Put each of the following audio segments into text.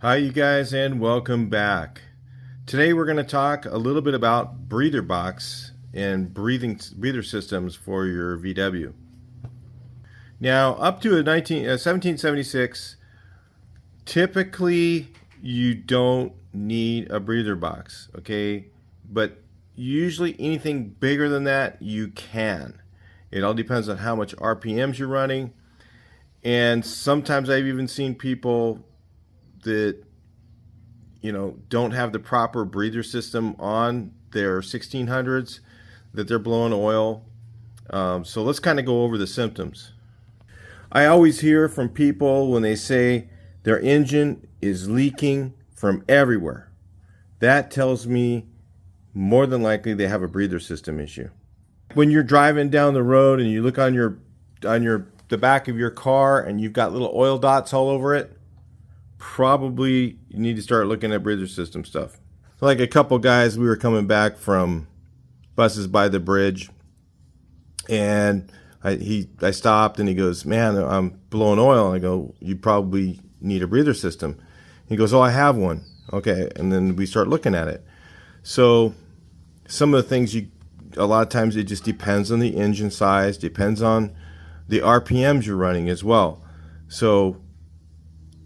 Hi you guys, and welcome back. Today we're going to talk a little bit about breather box and breather systems for your VW. Now up to 1776, typically you don't need a breather box, okay? But usually anything bigger than that you can. It all depends on how much RPMs you're running, and sometimes I've even seen people that don't have the proper breather system on their 1600s, that they're blowing oil. So let's kind of go over the symptoms. I always hear from people when they say their engine is leaking from everywhere. That tells me more than likely they have a breather system issue. When you're driving down the road and you look on the back of your car and you've got little oil dots all over it, probably you need to start looking at breather system stuff. Like a couple guys, we were coming back from Buses by the Bridge, and I stopped and he goes, "Man, I'm blowing oil." And I go, "You probably need a breather system." He goes, "Oh, I have one." Okay, and then we start looking at it. So some of the things a lot of times it just depends on the engine size, depends on the RPMs you're running as well. So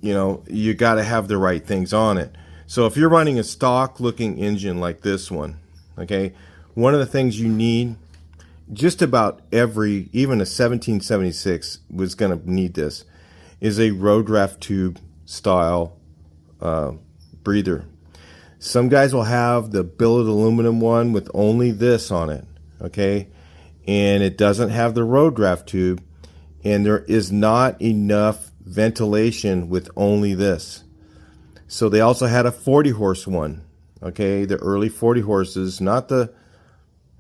you got to have the right things on it. So if you're running a stock looking engine like this one, okay, one of the things you need, just about even a 1776 was going to need this, is a road draft tube style breather. Some guys will have the billet aluminum one with only this on it, okay, and it doesn't have the road draft tube, and there is not enough ventilation with only this. So they also had a 40 horse one, okay, the early 40 horses, not the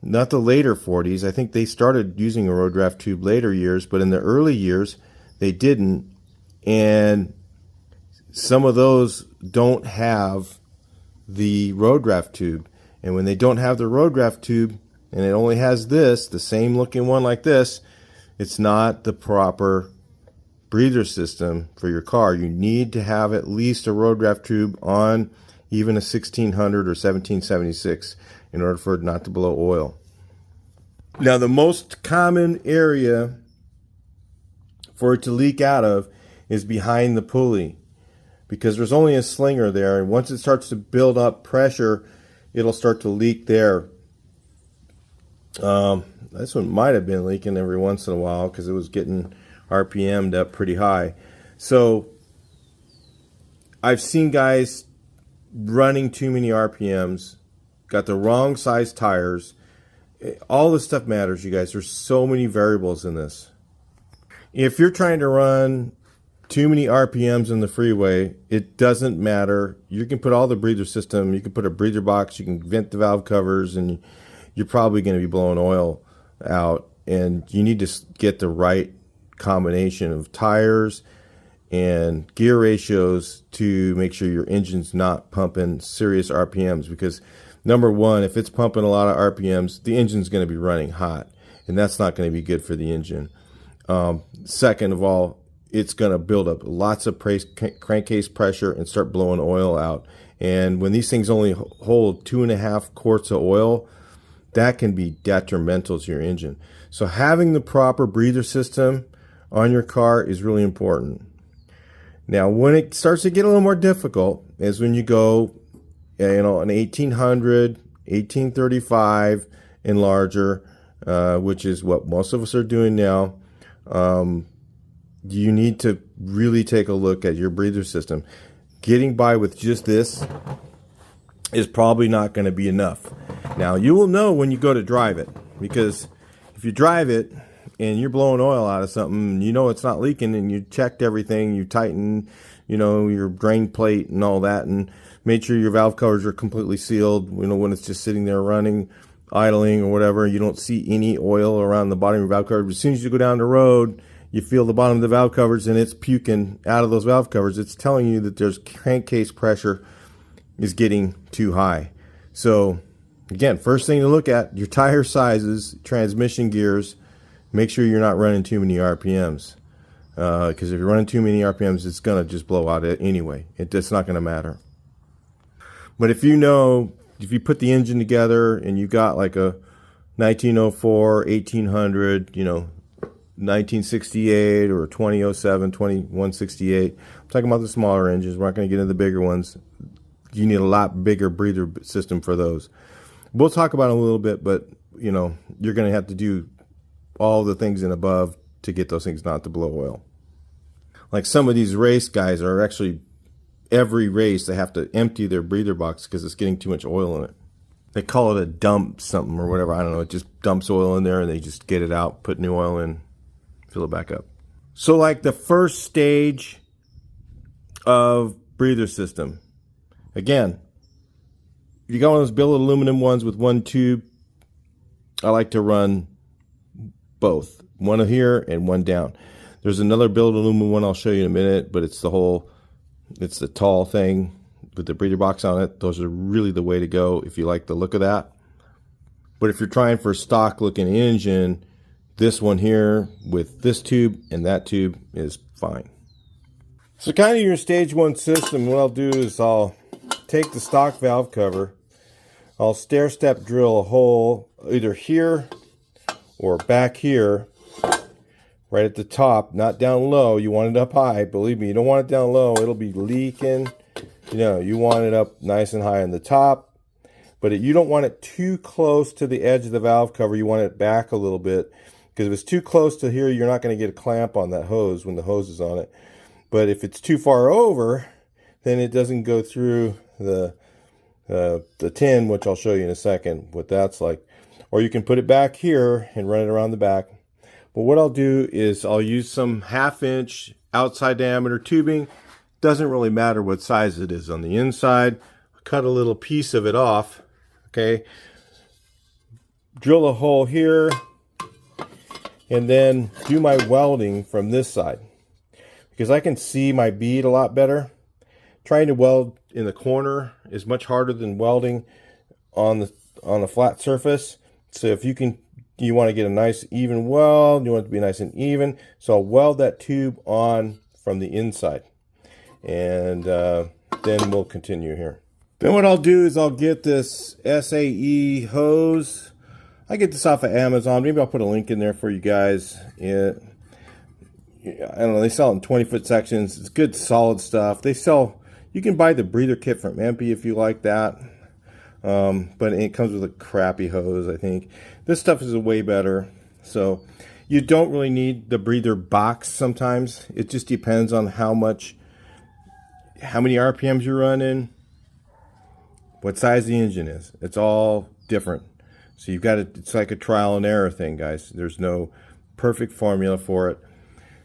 later 40s. I think they started using a road draft tube later years, but in the early years they didn't, and some of those don't have the road draft tube. And when they don't have the road draft tube and it only has this, the same looking one like this, it's not the proper breather system for your car. You need to have at least a road draft tube on even a 1600 or 1776 in order for it not to blow oil. Now, the most common area for it to leak out of is behind the pulley, because there's only a slinger there, and once it starts to build up pressure, it'll start to leak there. This one might have been leaking every once in a while because it was getting RPM'd up pretty high. So I've seen guys running too many RPMs, got the wrong size tires. All this stuff matters, you guys. There's so many variables in this. If you're trying to run too many RPMs in the freeway, it doesn't matter. You can put all the breather system, you can put a breather box, you can vent the valve covers, and you're probably going to be blowing oil out. And you need to get the right combination of tires and gear ratios to make sure your engine's not pumping serious RPMs, because number one, if it's pumping a lot of RPMs, the engine's going to be running hot, and that's not going to be good for the engine. Second of all, it's going to build up lots of crankcase pressure and start blowing oil out. And when these things only hold 2.5 quarts of oil, that can be detrimental to your engine. So having the proper breather system on your car is really important. Now, when it starts to get a little more difficult is when you go, an 1800, 1835 and larger, which is what most of us are doing now. You need to really take a look at your breather system. Getting by with just this is probably not going to be enough. Now, you will know when you go to drive it, because if you drive it and you're blowing oil out of something, it's not leaking, and you checked everything, you tighten, your drain plate and all that, and made sure your valve covers are completely sealed, when it's just sitting there running, idling or whatever, you don't see any oil around the bottom of your valve cover. As soon as you go down the road, you feel the bottom of the valve covers and it's puking out of those valve covers. It's telling you that there's crankcase pressure is getting too high. So again, first thing to look at, your tire sizes, transmission gears. Make sure you're not running too many RPMs. because if you're running too many RPMs, it's going to just blow out anyway. It's not going to matter. But if you know, if you put the engine together and you got like a 1904, 1800, 1968 or 2007, 2168. I'm talking about the smaller engines. We're not going to get into the bigger ones. You need a lot bigger breather system for those. We'll talk about it a little bit, but you're going to have to do all the things and above to get those things not to blow oil. Like some of these race guys are actually, every race they have to empty their breather box because it's getting too much oil in it. They call it a dump something or whatever. I don't know. It just dumps oil in there and they just get it out, put new oil in, fill it back up. So like the first stage of breather system, again, you got one of those billet aluminum ones with one tube. I like to run both, one here and one down. There's another billet aluminum one I'll show you in a minute, but it's the tall thing with the breather box on it. Those are really the way to go if you like the look of that. But if you're trying for a stock looking engine, this one here with this tube and that tube is fine. So kind of your stage one system, what I'll do is I'll take the stock valve cover, I'll stair step drill a hole either here or back here, right at the top, not down low. You want it up high. Believe me, you don't want it down low. It'll be leaking. You want it up nice and high on the top, but you don't want it too close to the edge of the valve cover. You want it back a little bit, because if it's too close to here, you're not going to get a clamp on that hose when the hose is on it. But if it's too far over, then it doesn't go through the tin, which I'll show you in a second what that's like. Or you can put it back here and run it around the back. But what I'll do is I'll use some 1/2 inch outside diameter tubing. Doesn't really matter what size it is on the inside. Cut a little piece of it off, okay? Drill a hole here, and then do my welding from this side, because I can see my bead a lot better. Trying to weld in the corner is much harder than welding on a flat surface. So if you want to get a nice even weld, you want it to be nice and even. So I'll weld that tube on from the inside. And then we'll continue here. Then what I'll do is I'll get this SAE hose. I get this off of Amazon. Maybe I'll put a link in there for you guys. I don't know, they sell it in 20-foot sections. It's good solid stuff. You can buy the breather kit from Empey if you like that. But it comes with a crappy hose, I think. This stuff is way better. So you don't really need the breather box sometimes. It just depends on how many RPMs you're running, what size the engine is. It's all different. So you've got it's like a trial and error thing, guys. There's no perfect formula for it.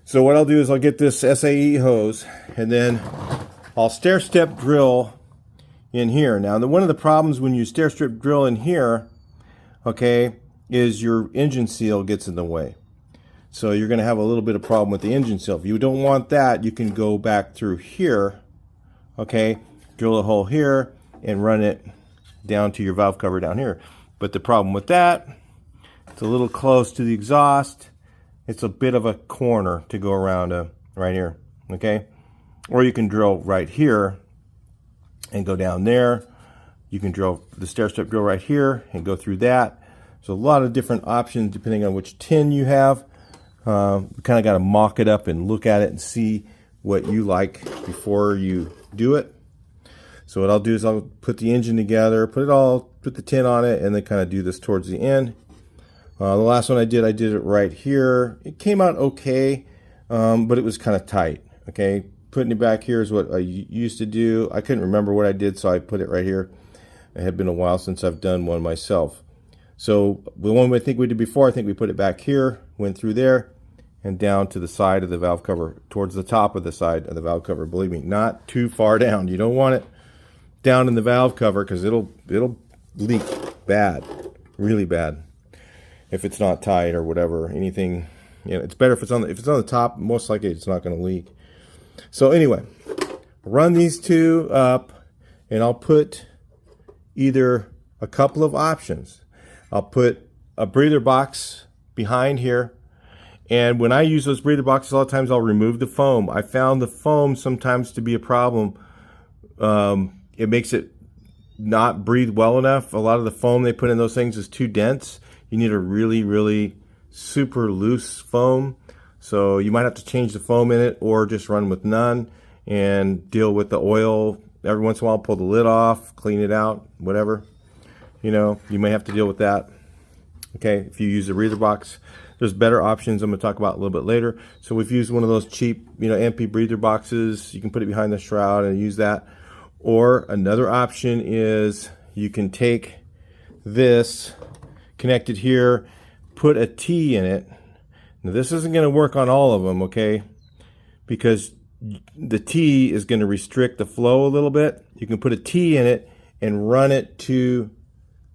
So what I'll do is I'll get this SAE hose, and then I'll stair step drill in here. Now, one of the problems when you stair step drill in here, okay, is your engine seal gets in the way. So you're going to have a little bit of problem with the engine seal. If you don't want that, you can go back through here, okay, drill a hole here and run it down to your valve cover down here. But the problem with that, it's a little close to the exhaust. It's a bit of a corner to go around right here, okay? Or you can drill right here and go down there. You can drill the stair step drill right here and go through that. So a lot of different options depending on which tin you have. You kind of got to mock it up and look at it and see what you like before you do it. So what I'll do is I'll put the engine together, put the tin on it, and then kind of do this towards the end. The last one I did it right here. It came out okay, but it was kind of tight, okay? Putting it back here is what I used to do. I couldn't remember what I did, so I put it right here. It had been a while since I've done one myself. So the one I think we did before, I think we put it back here, went through there, and down to the side of the valve cover, towards the top of the side of the valve cover. Believe me, not too far down. You don't want it down in the valve cover because it'll leak bad, really bad, if it's not tight or whatever. Anything, it's better if it's on the top. Most likely, it's not going to leak. So anyway, run these two up, and I'll put either a couple of options. I'll put a breather box behind here, And when I use those breather boxes, a lot of times I'll remove the foam. I found the foam sometimes to be a problem. It makes it not breathe well enough. A lot of the foam they put in those things is too dense. You need a really, really super loose foam. So you might have to change the foam in it or just run with none and deal with the oil. Every once in a while, pull the lid off, clean it out, whatever. You know, you may have to deal with that. Okay, if you use a breather box, there's better options I'm going to talk about a little bit later. So we've used one of those cheap, you know, MP breather boxes. You can put it behind the shroud and use that. Or another option is you can take this, connect it here, put a T in it. Now this isn't going to work on all of them, okay? Because the T is going to restrict the flow a little bit. You can put a T in it and run it to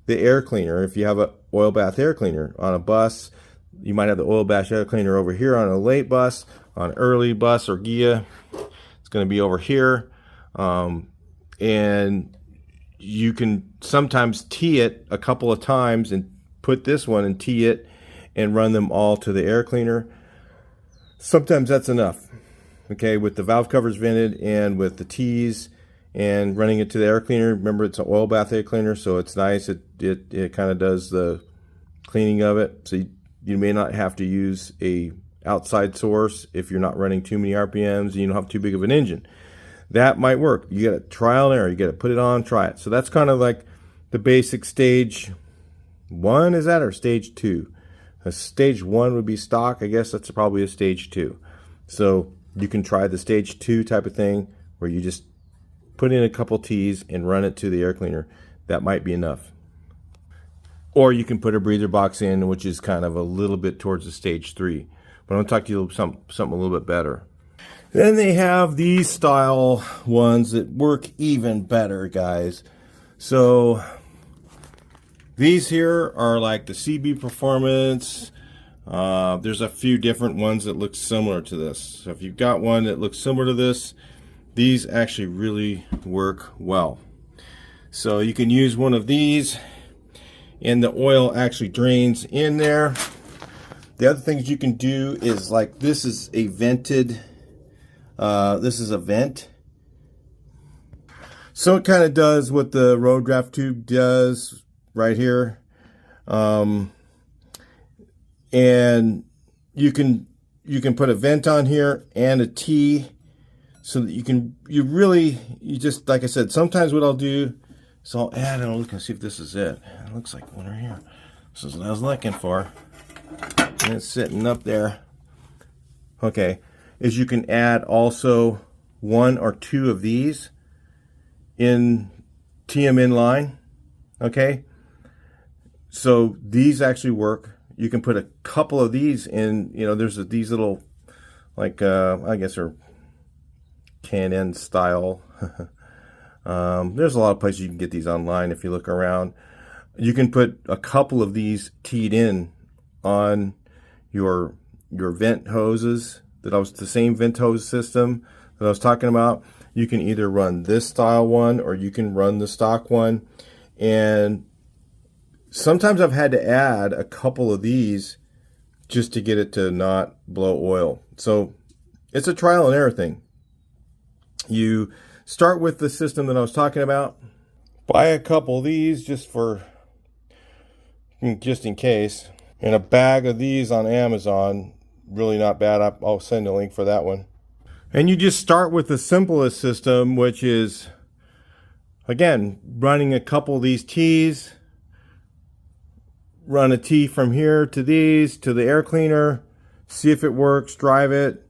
the air cleaner. If you have an oil bath air cleaner on a bus, you might have the oil bath air cleaner over here on a late bus. On early bus or GIA, it's going to be over here. And you can sometimes tee it a couple of times and put this one and tee it and run them all to the air cleaner. Sometimes that's enough. Okay, with the valve covers vented and with the tees and running it to the air cleaner. Remember, it's an oil bath air cleaner, so it's nice. It kind of does the cleaning of it. So you may not have to use a outside source if you're not running too many RPMs and you don't have too big of an engine. That might work. You got to trial and error. You got to put it on, try it. So that's kind of like the basic stage 1, is that, or stage 2? A stage 1 would be stock. I guess that's probably a stage 2. So you can try the stage 2 type of thing where you just put in a couple T's and run it to the air cleaner. That might be enough. Or you can put a breather box in, which is kind of a little bit towards the stage 3. But I'm going to talk to you something a little bit better. Then they have these style ones that work even better, guys. So these here are like the CB Performance. There's a few different ones that look similar to this. So if you've got one that looks similar to this, these actually really work well. So you can use one of these and the oil actually drains in there. The other things you can do is, like, this is a vented, this is a vent. So it kind of does what the road draft tube does right here. And you can put a vent on here and a T, so that you just, like I said, sometimes what I'll do is I'll add, and I'll look and see if this is it. It looks like one right here. This is what I was looking for. And it's sitting up there. Okay, is you can add also 1 or 2 of these in TM in line. Okay, so these actually work. You can put a couple of these in, you know, there's these little, like, I guess they're Canon style. There's a lot of places you can get these online if you look around. You can put a couple of these teed in on your vent hoses. The same vent hose system that I was talking about. You can either run this style one or you can run the stock one. And sometimes I've had to add a couple of these just to get it to not blow oil. So it's a trial and error thing. You start with the system that I was talking about. Buy a couple of these just in case. And a bag of these on Amazon, really not bad. I'll send a link for that one. And you just start with the simplest system, which is, again, running a couple of these T's. Run a T from here to these, to the air cleaner. See if it works, drive it.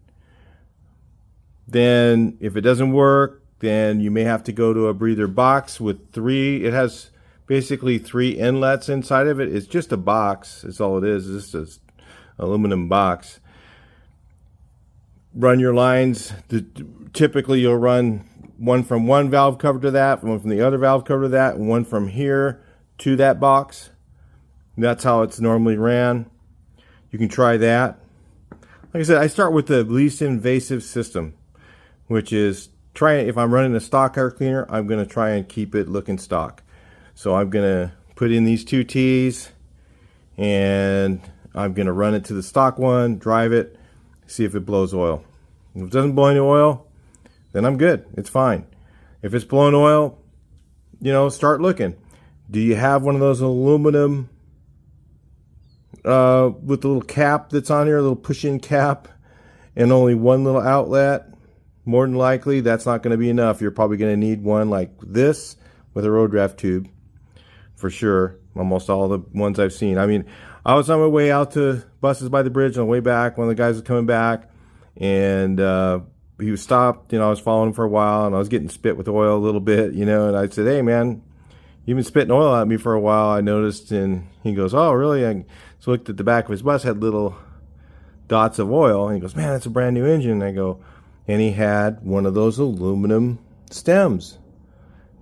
Then if it doesn't work, then you may have to go to a breather box with 3. It has basically 3 inlets inside of it. It's just a box. That's all it is. It's just an aluminum box. Run your lines. Typically you'll run one from one valve cover to that, one from the other valve cover to that, and one from here to that box. That's how it's normally ran. You can try that. Like I said, I start with the least invasive system, which is if I'm running a stock air cleaner, I'm going to try and keep it looking stock. So I'm going to put in these 2 T's, and I'm going to run it to the stock one, drive it, see if it blows oil. If it doesn't blow any oil, then I'm good. It's fine. If it's blowing oil, start looking. Do you have one of those aluminum with the little cap that's on here, a little push-in cap, and only one little outlet? More than likely, that's not going to be enough. You're probably going to need one like this with a road draft tube, for sure. Almost all the ones I've seen. I mean, I was on my way out to Buses by the Bridge on the way back. One of the guys was coming back, and he was stopped. I was following him for a while, and I was getting spit with oil a little bit, and I said, "Hey, man, you've been spitting oil at me for a while, I noticed." And he goes, "Oh, really?" So I looked at the back of his bus, had little dots of oil, and he goes, "Man, that's a brand new engine." And I go, and he had one of those aluminum stems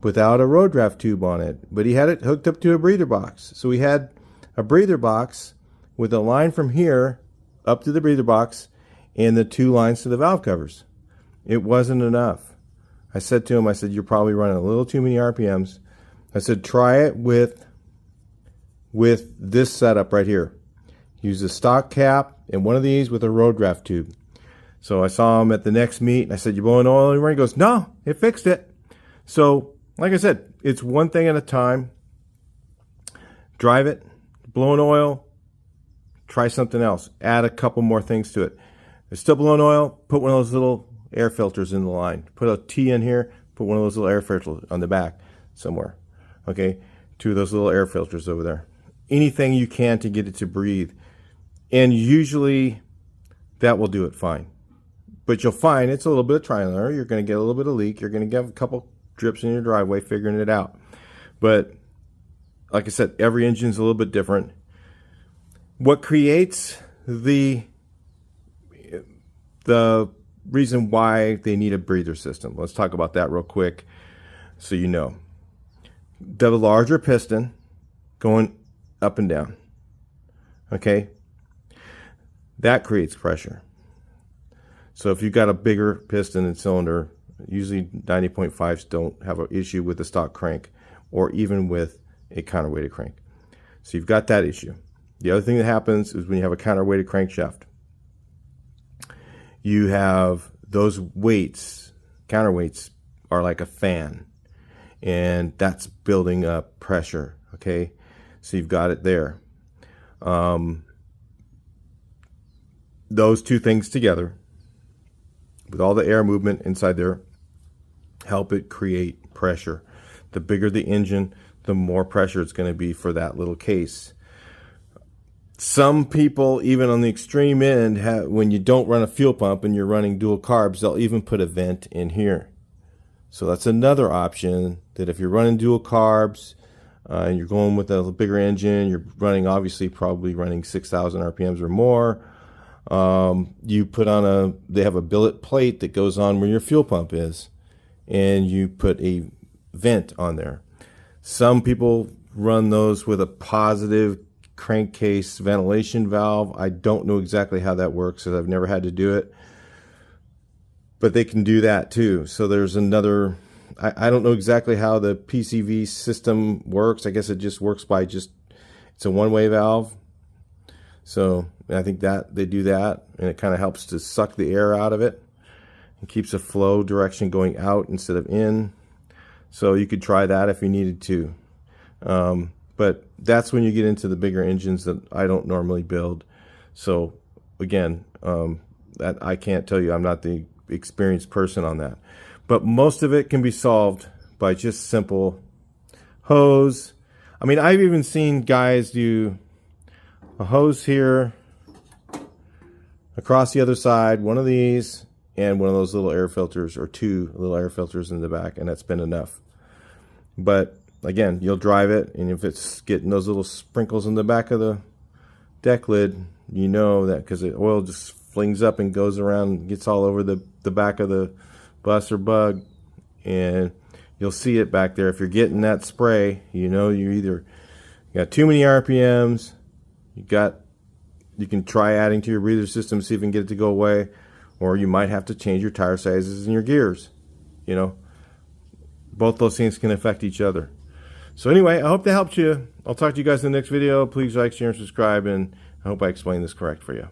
without a road draft tube on it, but he had it hooked up to a breather box. So he had a breather box with a line from here up to the breather box and the 2 lines to the valve covers. It wasn't enough. I said to him, I said, "You're probably running a little too many RPMs." I said, "Try it with this setup right here. Use a stock cap and one of these with a road draft tube." So I saw him at the next meet, and I said, "You blowing oil anywhere?" He goes, "No, it fixed it." So, like I said, it's one thing at a time. Drive it, blowing oil, try something else. Add a couple more things to it. It's still blowing oil, put one of those little air filters in the line. Put a T in here, put one of those little air filters on the back somewhere. Okay, 2 of those little air filters over there. Anything you can to get it to breathe. And usually that will do it fine. But you'll find it's a little bit of trial and error. You're going to get a little bit of leak. You're going to get a couple drips in your driveway figuring it out. But like I said, every engine's a little bit different. What creates the reason why they need a breather system? Let's talk about that real quick so you know. The larger piston going up and down. Okay? That creates pressure. So if you've got a bigger piston and cylinder, usually 90.5s don't have an issue with the stock crank or even with a counterweighted crank. So you've got that issue. The other thing that happens is when you have a counterweighted crankshaft, you have those weights, counterweights are like a fan, and that's building up pressure, okay? So you've got it there. Those 2 things together, with all the air movement inside there, help it create pressure. The bigger the engine, the more pressure it's going to be for that little case. Some people, even on the extreme end, when you don't run a fuel pump and you're running dual carbs, they'll even put a vent in here. So that's another option, that if you're running dual carbs and you're going with a bigger engine, you're running, obviously probably running 6,000 RPMs or more, you put on they have a billet plate that goes on where your fuel pump is, and you put a vent on there. Some people run those with a positive crankcase ventilation valve. I don't know exactly how that works, because I've never had to do it, but they can do that too. So there's another, I don't know exactly how the PCV system works. I guess it just works by it's a one-way valve. So I think that they do that, and it kind of helps to suck the air out of it and keeps the flow direction going out instead of in. So you could try that if you needed to. But that's when you get into the bigger engines that I don't normally build. So again, that I can't tell you. I'm not the experienced person on that. But most of it can be solved by just simple hose. I mean, I've even seen guys do a hose here, across the other side, one of these, and one of those little air filters, or 2 little air filters in the back, and that's been enough. But again, you'll drive it, and if it's getting those little sprinkles in the back of the deck lid, you know that, because the oil just flings up and goes around, gets all over the back of the bus or bug, and you'll see it back there. If you're getting that spray, you know you either got too many RPMs, you can try adding to your breather system, see if you can get it to go away, or you might have to change your tire sizes and your gears. Both those things can affect each other. So anyway, I hope that helped you. I'll talk to you guys in the next video. Please like, share, and subscribe, and I hope I explained this correct for you.